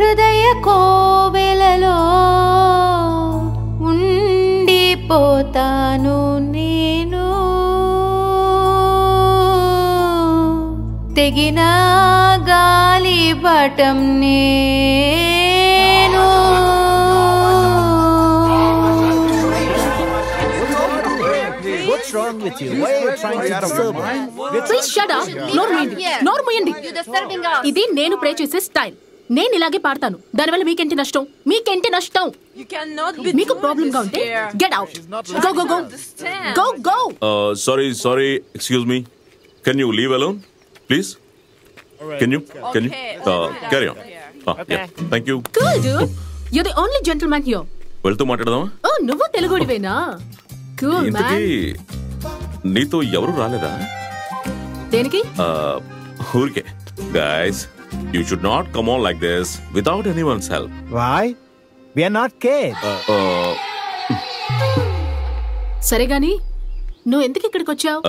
హృదయ కోవెలలో ఉండిపోతాను నేను తెగిన గాలి పటం నేను What's wrong with you? Why are you trying to disturb us? Please shut up. నోరు మూయండి. ఇది నేను ప్రే చేసే స్టైల్. నేను ఇలాగే పాడతాను. దానివల్ల మీకేంటి నష్టం? మీకు ప్రాబ్లం గా ఉంటే get out. Go. Sorry. Excuse me. Can you leave alone, please? Can you? Carry on. Yeah. Thank you. Cool, dude. You're the only gentleman here. వెళ్తూ మాట్లాడదామా? Oh, నువ్వు తెలుగుడివేనా? Cool, man. నీతో ఎవరు రాలేదా? దేనికి? ఊరికే. Guys, you should not come on like this without anyone's help. Why? We are not kids. సరే గాని నువ్వు ఎందుకు ఇక్కడికి వచ్చావు?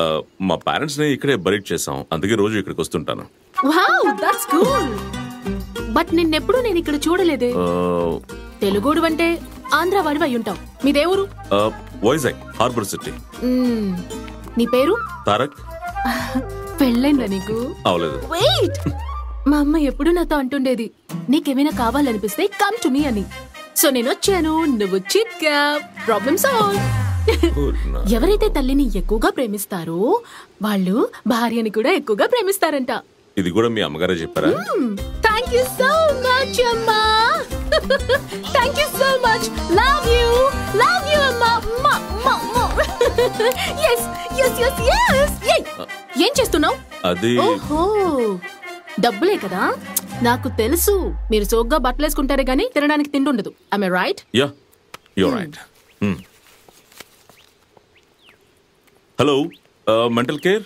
మా పేరెంట్స్ ని ఇక్కడే బరీడ్ చేసాం, అందుకే రోజు ఇక్కడికి వస్తుంటాను. Wow, that's cool. బట్ నిన్నెప్పుడు నేను ఇక్కడ చూడలేదే. తెలుగుడు అంటే ఆంధ్ర వాడివి అయి ఉంటావు. మీ దేవురు? Vizag harbour city. నీ పేరు? తారక్. పెళ్ళైందా నీకు? అవలేదు. వెయిట్, మా అమ్మ ఎప్పుడు నాతో అంటుండేది నీకేమైనా కావాలనిపిస్తే కమ్ టు మీ అని. సో నేను వచ్చాను, నువ్వు చిక్కా, ప్రాబ్లమ్ సాల్వ్. ఎవరైతే తల్లిని ఎక్కువగా ప్రేమిస్తారో వాళ్ళు భార్యని కూడా ఎక్కువగా ప్రేమిస్తారంట. ఇది కూడా మీ అమ్మగారే చెప్పారా? థ్యాంక్ యూ సో మచ్ అమ్మా. Thank you so much. Love you అమ్మా. yes. ఏం చేస్తున్నావు? అది ఓహో, డబ్బులే కదా. నాకు తెలుసు మీరు సోగ్గా బట్టలు వేసుకుంటారే గానీ తినడానికి తిండి ఉండదు. am I right? Yeah, you're right. Hello, mental care?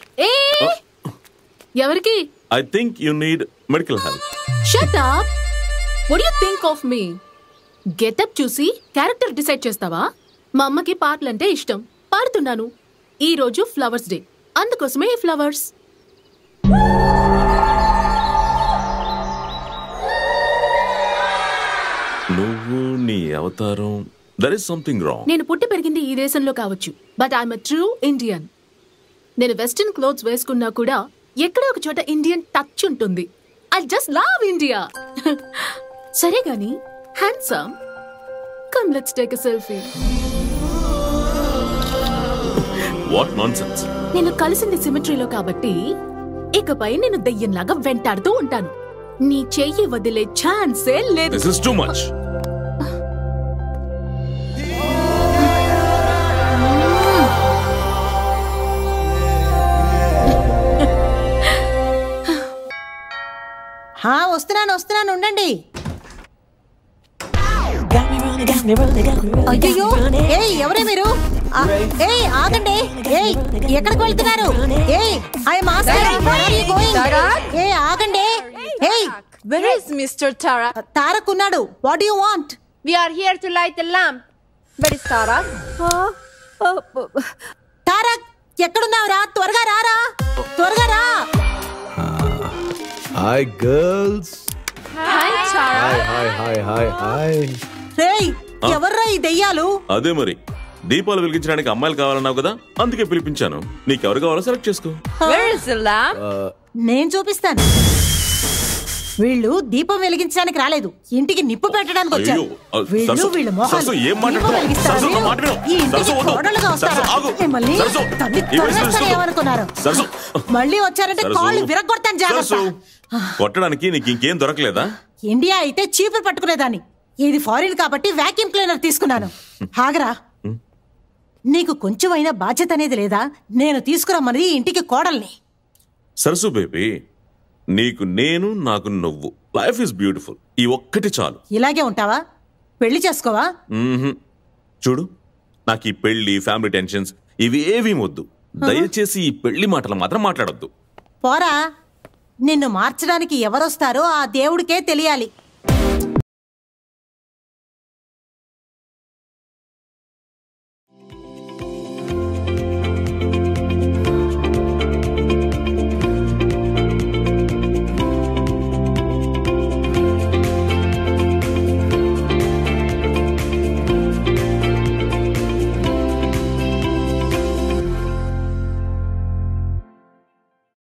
ఎవరికి? I think you need medical help. Shut up. What do you think of me? Get up చూసి క్యారెక్టర్ డిసైడ్ చేస్తావా? మా అమ్మకి పాటలంటే ఇష్టం, పాడుతున్నాను. ఈ రోజు ఫ్లవర్స్ డే, అందుకోసమే ఈ ఫ్లవర్స్. నువ్వు నీ అవతారం, there is something wrong. నేను పుట్టి పెరిగింది ఈ దేశంలో కావచ్చు, but I'm a true Indian. నేను వెస్టర్న్ క్లోత్స్ వేసుకున్నా కూడా ఎక్కడో ఒక చోట ఇండియన్ టచ్ ఉంటుంది. I just love India. సరే గాని handsome, come let's take a selfie. What nonsense. నేను కలిసింది సిమెట్రీలో కాబట్టి ఇకపై నేను దయ్యంలాగా వెంటాడుతూ ఉంటాను. నీ చెయ్యి వదిలే ఛాన్సే లేదు. This is too much. వస్తున్నాను ఉండండి. అయ్యో, ఏయ్ ఎవరే మీరు? ఏయ్ ఆగండి. ఏయ్ ఎక్కడికి వెళ్తున్నారు? ఏయ్ I am asking where are you going? ఏయ్ ఆగండి. ఏయ్ where is Mr. Tarak? Tarak ఉన్నాడు. What do you want? We are here to light the lamp. Where is Tarak? Tarak ఎక్కడున్నావురా? త్వరగా రారా, త్వరగా రా. Hi girls. Hi Tarak. Hi. రేయ్ ఎవర్రా ఈ దెయ్యాలు? అదే మరి, దీపాలు వెలిగించడానికి అమ్మాయిలు కావాలన్నావు కదా, అందుకే పిలిపించాను. నీకెవరు కావాలో సెలెక్ట్ చేసుకో. Where is the lamp? నేను చూపిస్తాను. వీళ్ళు దీపం వెలిగించడానికి రాలేదు, ఇంటికి నిప్పు పెట్టడానికి వచ్చారు. వీళ్ళ మొహాలు దీపం వెలిగిస్తారు. ఈ ఇంటికి కోడలుగా వస్తారా? మిమ్మల్ని తల్లి తొరగేస్తాను ఏమనుకున్నారు? మళ్ళీ వచ్చారంటే కాళ్ళు విరగొడతాను, జాగ్రత్త. కొట్టడానికి నీకు ఇంకేం దొరకలేదా? ఇండియా అయితే చీపురు పట్టుకునేదాన్ని, ఇది ఫారిన్ కాబట్టి వాక్యూమ్ క్లీనర్ తీసుకున్నాను. ఆగరా, నీకు కొంచెమైనా బాధ్యత అనేది లేదా? నేను తీసుకురమ్మని ఇంటికి కోడల్ని. సరసు బేబీ, నీకు నేను, నాకు నువ్వు. Life is beautiful. ఈ ఒక్కటి చాలు. ఇలాగే ఉంటావా? పెళ్లి చేసుకోవా? చూడు, నాకు ఈ పెళ్లి, ఫ్యామిలీ టెన్షన్స్ ఇవి ఏవీ వద్దు. దయచేసి ఈ పెళ్లి మాటలు మాత్రం మాట్లాడొద్దు. పోరా, నిన్ను మార్చడానికి ఎవరొస్తారో ఆ దేవుడికే తెలియాలి.